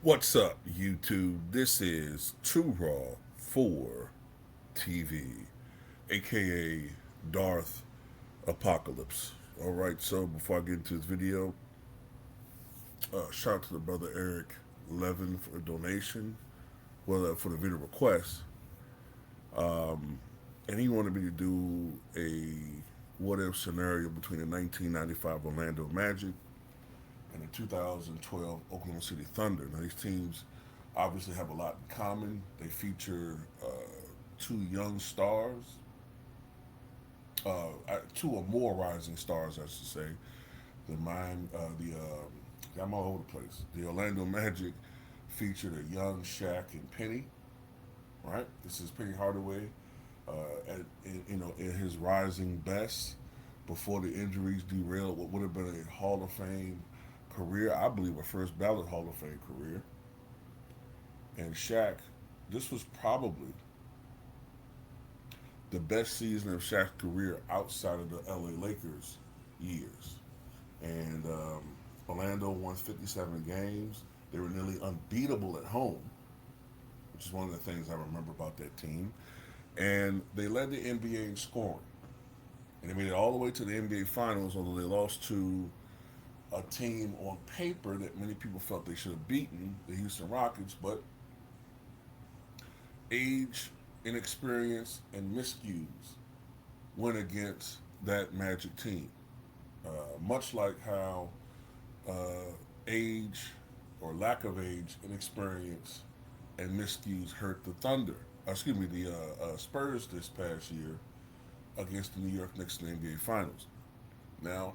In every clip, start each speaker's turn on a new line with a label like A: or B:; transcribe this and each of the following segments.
A: What's up, YouTube? This is True Raw for TV, aka Darth Apocalypse. All right, so before I get into this video, shout out to the brother Eric Levin for a donation, well, for the video request. And he wanted me to do a what if scenario between the 1995 Orlando Magic and the 2012 Oklahoma City Thunder. Now, these teams obviously have a lot in common. They feature two young stars, two or more rising stars, I should say. I'm all over the place. The Orlando Magic featured a young Shaq and Penny. Right, this is Penny Hardaway, in his rising best before the injuries derailed what would have been a Hall of Fame career. I believe a first ballot Hall of Fame career. And Shaq, this was probably the best season of Shaq's career outside of the LA Lakers years. And Orlando won 57 games. They were nearly unbeatable at home, which is one of the things I remember about that team. And they led the NBA in scoring. And they made it all the way to the NBA Finals, although they lost to a team on paper that many people felt they should have beaten, the Houston Rockets. But age, inexperience, and miscues went against that Magic team. Much like how age or lack of age, inexperience, and miscues hurt the Thunder. The Spurs this past year against the New York Knicks in the NBA Finals. Now,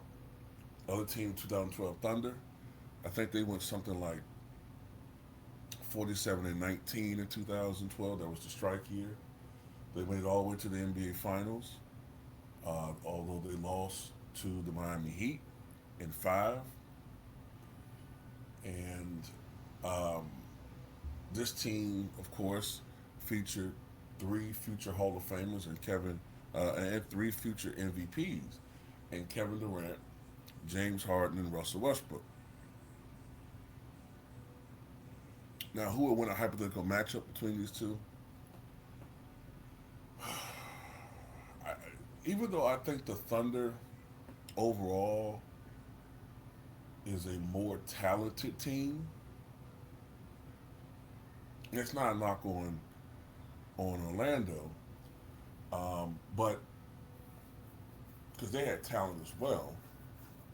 A: other team, 2012 Thunder, I think they went something like 47-19 in 2012. That was the strike year. They made it all the way to the NBA Finals, although they lost to the Miami Heat in five. And um, this team, of course, featured three future Hall of Famers and three future MVPs, and Kevin Durant, James Harden, and Russell Westbrook. Now, who would win a hypothetical matchup between these two? I, Even though I think the Thunder overall is a more talented team, it's not a knock on Orlando, but because they had talent as well.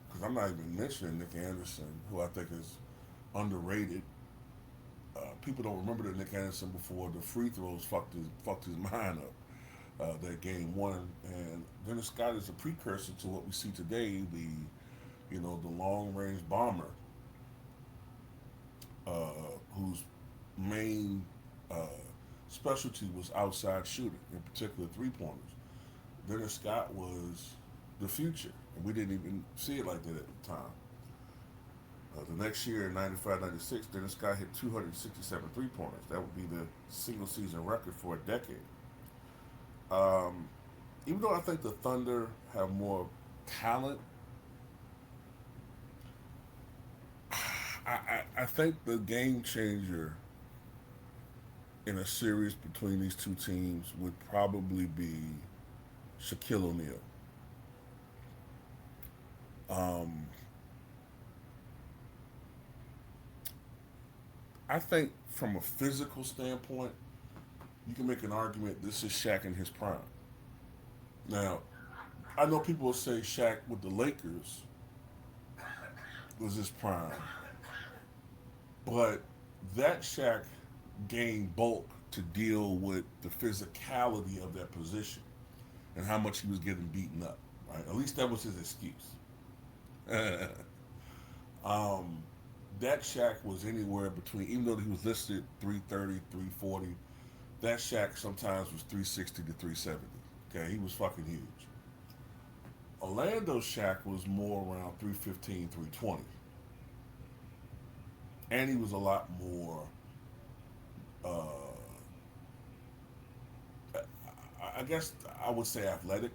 A: Because I'm not even mentioning Nick Anderson, who I think is underrated. People don't remember that Nick Anderson before the free throws fucked his mind up. That game one, and Dennis Scott is a precursor to what we see today. The long range bomber, whose main uh, specialty was outside shooting, in particular three pointers. Dennis Scott was the future, and we didn't even see it like that at the time. The next year in 95-96, Dennis Scott hit 267 three-pointers. That would be the single season record for a decade. Um, Even though I think the Thunder have more talent, I think the game changer in a series between these two teams would probably be Shaquille O'Neal. Um, I think from a physical standpoint, you can make an argument this is Shaq in his prime. Now, I know people will say Shaq with the Lakers was his prime, but that Shaq gained bulk to deal with the physicality of that position and how much he was getting beaten up. Right? At least that was his excuse. um, that Shaq was anywhere between, even though he was listed 330, 340, that Shaq sometimes was 360 to 370. Okay, he was fucking huge. Orlando Shaq was more around 315, 320. And he was a lot more, uh, I guess I would say athletic,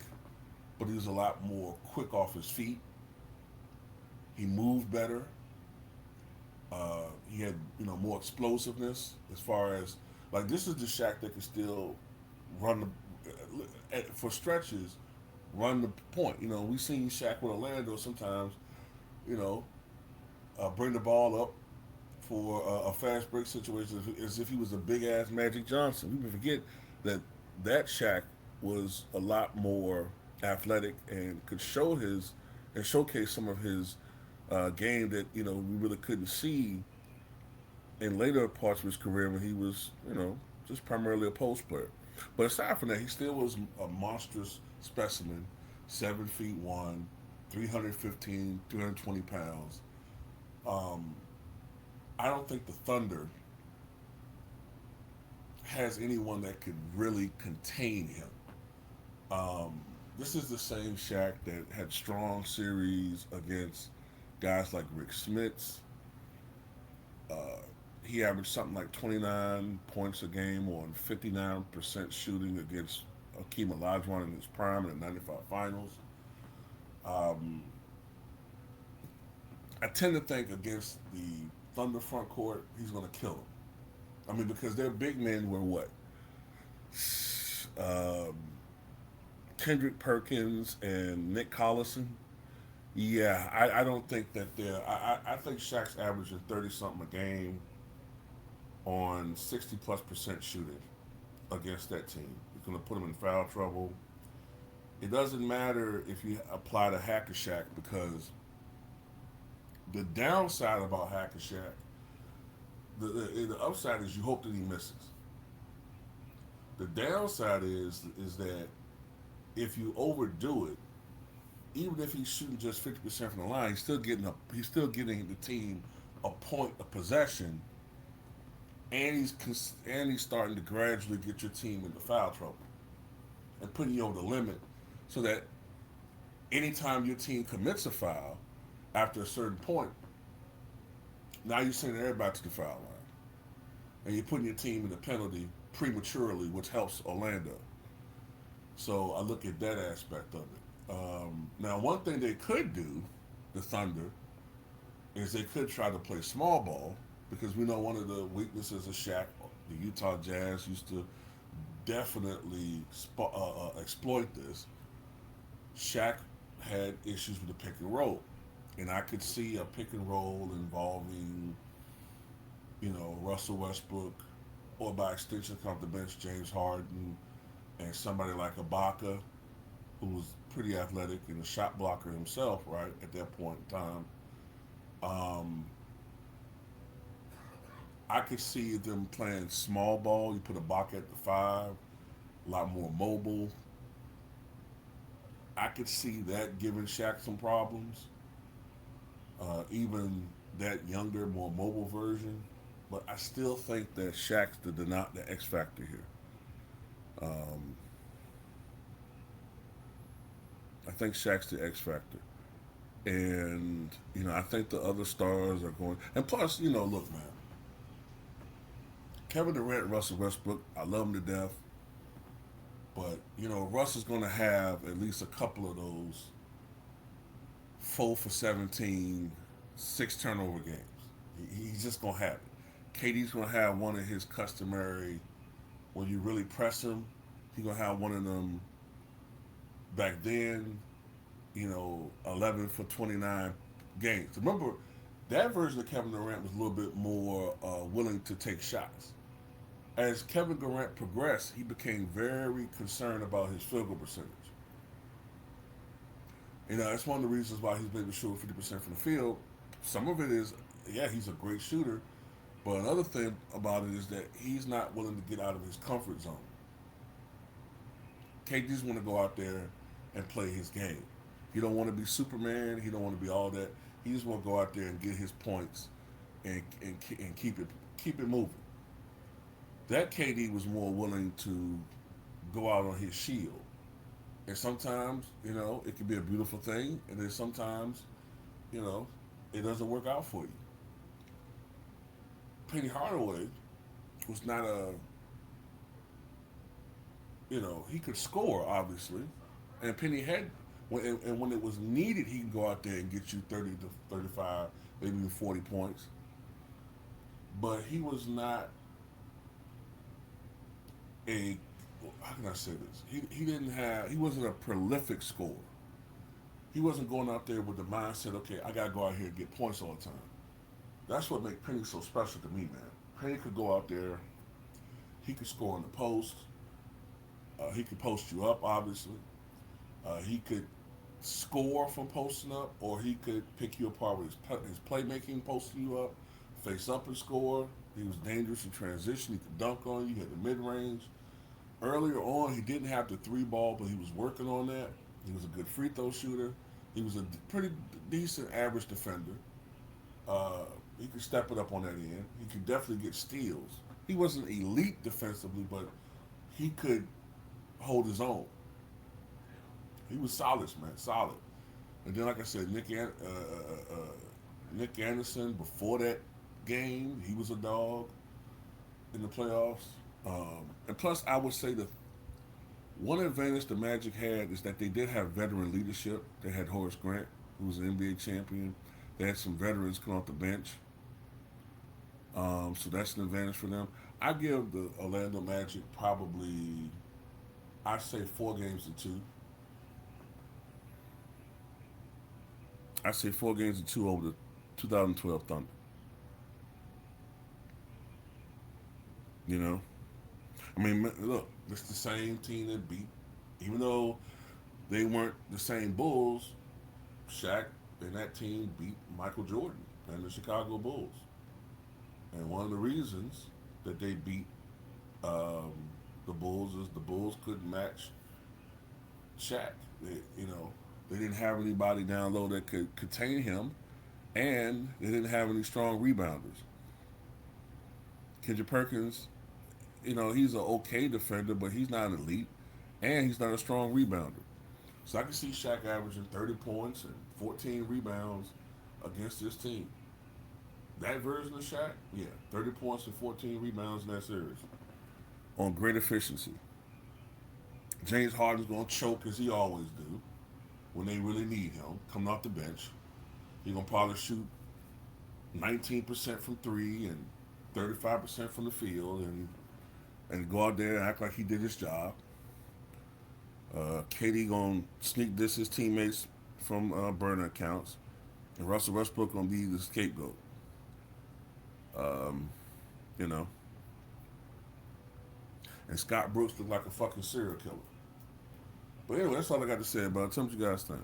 A: but he was a lot more quick off his feet. He moved better. He had more explosiveness as far as like this is the Shaq that can still run for stretches, run the point. We seen Shaq with Orlando sometimes. You know, bring the ball up for a fast break situation as if he was a big ass Magic Johnson. People forget that Shaq was a lot more athletic and could show his and showcase some of his game that we really couldn't see in later parts of his career when he was just primarily a post player. But aside from that, he still was a monstrous specimen, 7 feet one, 315, 320 pounds. Um, I don't think the Thunder has anyone that could really contain him. Um, this is the same Shaq that had strong series against guys like Rick Smits. Uh, he averaged something like 29 points a game on 59% shooting against Akeem Olajuwon in his prime in the '95 finals. Um, I tend to think against the Thunder front court, he's going to kill him. I mean, because their big men were what? Um, Kendrick Perkins and Nick Collison. Yeah, I don't think that they're. I think Shaq's averaging 30 something a game on 60+% shooting against that team. It's going to put them in foul trouble. It doesn't matter if you apply the Hacker Shack because the downside about Hacker Shack, the upside is you hope that he misses. The downside is that if you overdo it, even if he's shooting just 50% from the line, he's still getting the team a point of possession, and he's starting to gradually get your team into foul trouble and putting you over the limit, so that anytime your team commits a foul after a certain point, now you're sending everybody to the foul line, and you're putting your team in the penalty prematurely, which helps Orlando. So I look at that aspect of it. Now, one thing they could do, the Thunder, is they could try to play small ball because we know one of the weaknesses of Shaq, the Utah Jazz used to definitely exploit this. Shaq had issues with the pick and roll, and I could see a pick and roll involving, Russell Westbrook, or by extension, come off the bench, James Harden, and somebody like Ibaka, who was pretty athletic and a shot blocker himself, right at that point in time. Um, I could see them playing small ball. You put Ibaka at the five, a lot more mobile. I could see that giving Shaq some problems. Even that younger, more mobile version. But I still think that Shaq's the X factor here. Um, I think Shaq's the X factor. And, I think the other stars are going. And plus, look, man, Kevin Durant, Russell Westbrook, I love them to death. But, Russ is going to have at least a couple of those 4 for 17, 6 turnover games. He's just going to have it. KD's going to have one of his customary, when you really press him, he's going to have one of them back then, 11 for 29 games. Remember, that version of Kevin Durant was a little bit more willing to take shots. As Kevin Durant progressed, he became very concerned about his field goal percentage. That's one of the reasons why he's been able to shoot 50% from the field. Some of it is, yeah, he's a great shooter, but another thing about it is that he's not willing to get out of his comfort zone. KD's want to go out there and play his game. He don't want to be Superman. He don't want to be all that. He just want to go out there and get his points and keep it moving. That KD was more willing to go out on his shield. And sometimes, it can be a beautiful thing, and then sometimes, you know, it doesn't work out for you. Penny Hardaway was not he could score, obviously. And Penny had, when it was needed, he can go out there and get you 30 to 35, maybe even 40 points. but he was not a, how can I say this? He wasn't a prolific scorer. He wasn't going out there with the mindset, okay, I gotta go out here and get points all the time. That's what made Penny so special to me, man. Penny could go out there, he could score in the post, he could post you up, obviously. He could score from posting up, or he could pick you apart with his playmaking, posting you up, face up and score. He was dangerous in transition. He could dunk on you. He had the mid range. Earlier on, he didn't have the three ball, but he was working on that. He was a good free throw shooter. He was a pretty decent average defender. Uh, he could step it up on that end. He could definitely get steals. He wasn't elite defensively, but he could hold his own. He was solid, man, solid. And then, like I said, Nick Anderson before that game, he was a dog in the playoffs. And plus, I would say the one advantage the Magic had is that they did have veteran leadership. They had Horace Grant, who was an NBA champion. They had some veterans come off the bench. So that's an advantage for them. I give the Orlando Magic probably, I say 4 games to 2. I say 4 games to 2 over the 2012 Thunder. You know, I mean, look, it's the same team that beat, even though they weren't the same Bulls. Shaq and that team beat Michael Jordan and the Chicago Bulls, and one of the reasons that they beat um, the Bulls is the Bulls couldn't match Shaq. They didn't have anybody down low that could contain him, and they didn't have any strong rebounders. Kendrick Perkins, he's an okay defender, but he's not an elite, and he's not a strong rebounder. So I can see Shaq averaging 30 points and 14 rebounds against this team. That version of Shaq, yeah, 30 points and 14 rebounds in that series on great efficiency. James Harden's going to choke as he always do when they really need him, coming off the bench. He's going to probably shoot 19% from three and 35% from the field and go out there and act like he did his job. KD gonna sneak this his teammates from burner accounts, and Russell Westbrook gonna be the scapegoat. Um, you know, and Scott Brooks looked like a fucking serial killer. But anyway, that's all I got to say about it. Tell me what you guys think.